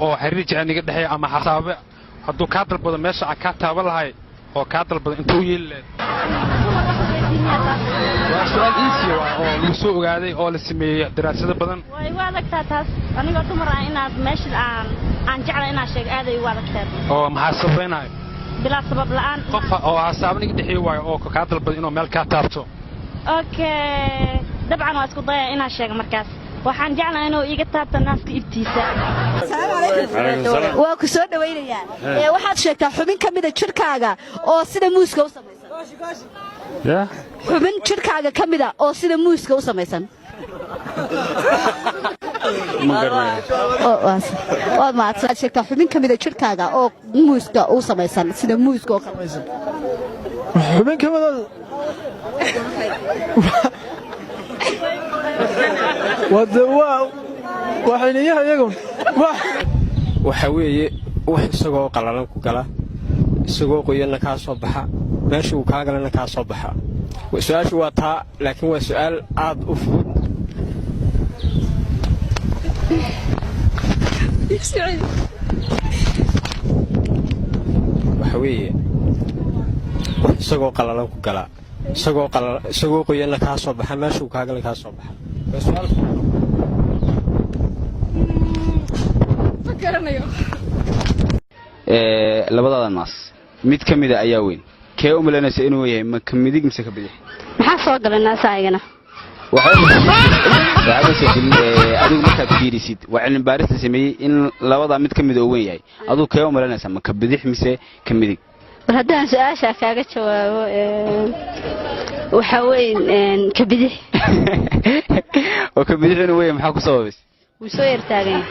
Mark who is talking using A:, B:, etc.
A: oo xiriir jecel niga dhaxay ama xasaabe hadduu ka dalbado meesha ka taaban lahay oo ka dalbado intuu yeelay waa su'aal easy oo lagu soo ogaaday oo la sameeyay daraasado badan
B: way waadagtaa taas aniga dumar ah inaad meesha aan jeclay inaan sheeg aaday waadagtaa
A: oo maxaa sabaynayo
B: bila sabab la'aan
A: qof oo xasaabe niga dhaxay waayo oo ka dalbado inuu meel ka taabto
B: okay dabcan waa isku dayay inaan sheeg markaas waxaan jeclahay inuu iga taabto naaska ibtiisa
C: waa ku soo dhaweynayaan waxaad sheegtaa xubin ka mid ah jirkaaga oo sida muuska u samaysan xubin jirkaaga ka mid ah oo sida muuska u samaysan waad mahadsan sheegtaa xubin ka mid ah jirkaaga oo muuska u samaysan sida muuska oo samaysan
D: xubin ka mid ah waxaynayaha iyagun
E: waxa weeye wax isagoo qalalan ku gala isagoo qoyanna kaa soo baxa meesha uu kaa galana kaa soo baxa su'aashu waa taa laakiin waa su'aal aad u fudud waxa weeye wax isagoo qalalan ku gala isagoo qoyanna kaa soo baxa meesha uu kaa galana kaa soo baxa waa su'aal
F: labadada naas mid ka mid ah ayaa weyn kee u malaynaysa inuu yahay ma ka midig mise ka bidix
B: maxaa soo galay naasaygana
F: adigu markaad fiirisid waa cilmi baaris la sameeyey in labadaa mid ka mid oo weyn yahay adigu kee u malaynaysa ma ka bidix mise ka midig
B: bal haddaan su'aasha kaaga jawaabo waxa weyn ka bidix
F: oo ka bidix inuu weyn maxaa ku sababays
B: wuu soo yartaagan